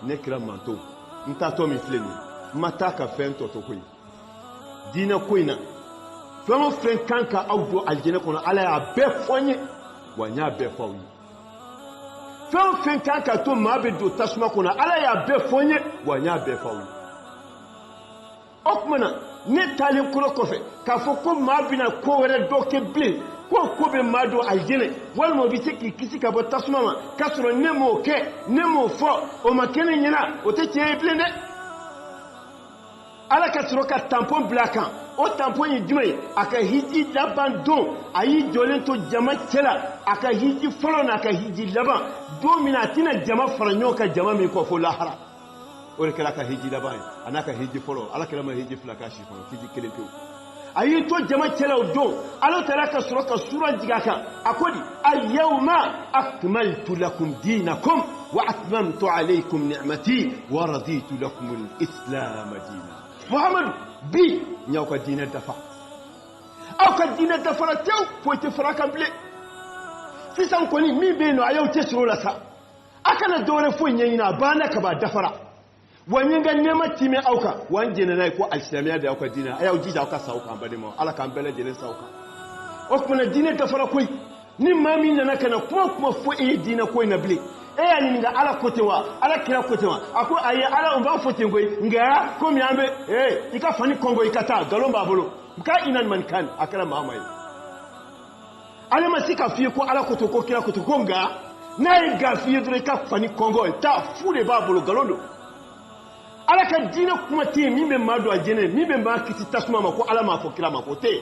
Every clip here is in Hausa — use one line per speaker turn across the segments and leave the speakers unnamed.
ne kira manto nta to mi fileni mata ka fen to koy dina koyna famo fen kanka awdo aljina kono ala ya be fonye wanya be fawi famo fen kanka to mabe do tasma kono ala ya be fonye wanya be fawi okmana ne talin kuro kofe ka fo ko mabina ko were do ke ble ko be mado aljina wal mo bi tiki kisi ka bo tasma ma kasro nemo ke nemo fo o makene nyina o te tie ble ne ala ka soro ka tampon blakan o tampon yi jumai aka hiji laban don ayi jolen to jama cela aka hiji folo na aka hiji laban do minatina jama faranyo ka jama mi ko fo lahara o kala ka hiji laban anaka hiji folo ala kala ma hiji flaka shi folo hiji kelento ayi to jama cela do ala tara ka soro ka sura jigaka akodi al-yawma akmaltu lakum dinakum wa atmamtu alaykum ni'mati wa raditu lakum al-islam dinan Muhammad bi nyaw ka dina dafa aw ka dina dafa tew poite fraka ble fisan ko ni mi be no ayo tesro la sa akana dore fo nyina bana ka ba dafara wanyin ga nema time auka wanje na nai ko al-islamiya da auka dina ayo jija ka sauka bade mo ala kan bele jene sauka o kuma dina dafara koi ni mami na kana kuma fo e dina koi na ble eya ni nga ala kotewa ala kira kotewa ako aye ala umba fote ngoi nga ko mi ambe ika fani kongo ikata galomba bolo ka inan man kan akala mamai ala masika fi ko ala kotoko kira kotoko nga na ga fi dure ka fani kongo ta fule ba bolo galondo ala ka dina kuma te mi be mado ajene mi be ma kiti tasuma ma ko ala ma fo kira ma ko te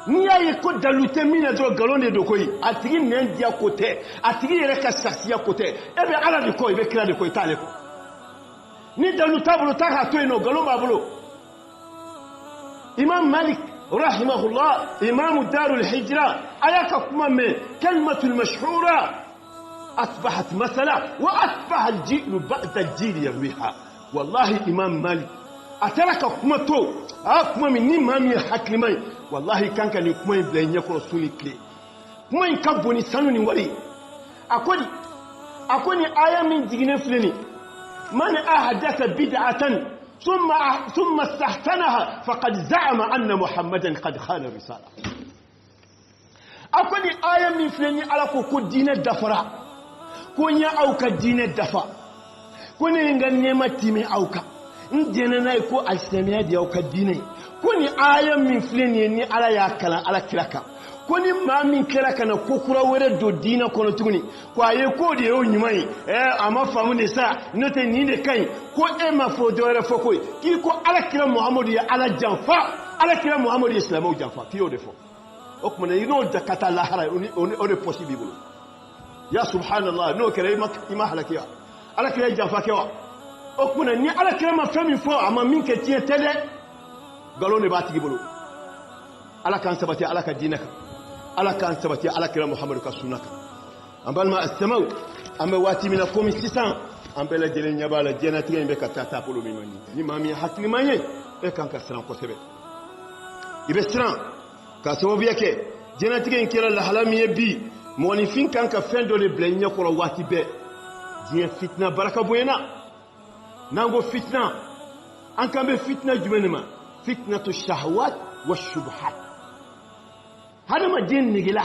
ni yaye ko dalute mina dro galonde do koyi atigi nendia kote atigi yere ka sasia kote ebe ala de koyi be kira de koyi tale ko ni daluta bulu ta ha to ino galomba bulu imam malik rahimahullah imam darul hijra ayaka kuma me kalmatul mashhura asbahat masala wa asbaha al-jil ba'da al-jil yarwiha wallahi imam malik ataraka kuma to kuma min mami haklimai wallahi kanka ni kuma iblenye ko suni kle kuma in kaboni sanu ni wali akoni aya min digine fleni man ahdatha bid'atan thumma istahsanaha faqad za'ama anna muhammadan qad khana risala akoni aya min fleni ala ko dine dafara ko nya auka dine dafa ko ne nganne matime auka ndene nay ko al-islamiya da auka dine kuni ayan min filin ni ala ya kala ala kiraka kuni ma min kiraka na kokura wore do dina kono tuguni ko aye ko de yo nyumai ama famu ne sa note ni ne kai ko ma fo do re fo ko ki ko ala kira muhammadu ya ala janfa ala kira muhammadu ya islamu janfa ki yo de fo o kuma ne no da kata la hara on est possible ya subhanallah no kare ma halakiya ala kira janfa kewa o kuma ni ala kira ma fami fo ama min ke tie tele galone ba tigi bolo ala kan sabati ala ka dinaka ala kan sabati ala kira muhammadu ka sunaka ambal ma astamau ambe wati mina komi sisan ambe la jele nyabala jena tigi be ka tata polo mi mani ni mami hakli manye e kan ka sran ko sebe ibe sran ka sababu yake jena tigi kira la halami bi moni fin kan ka fendo le blenya ko wati be je fitna baraka boyena nango fitna an kan be fitna jumenema فتنة الشهوات والشبهات هذا ما دين نجلا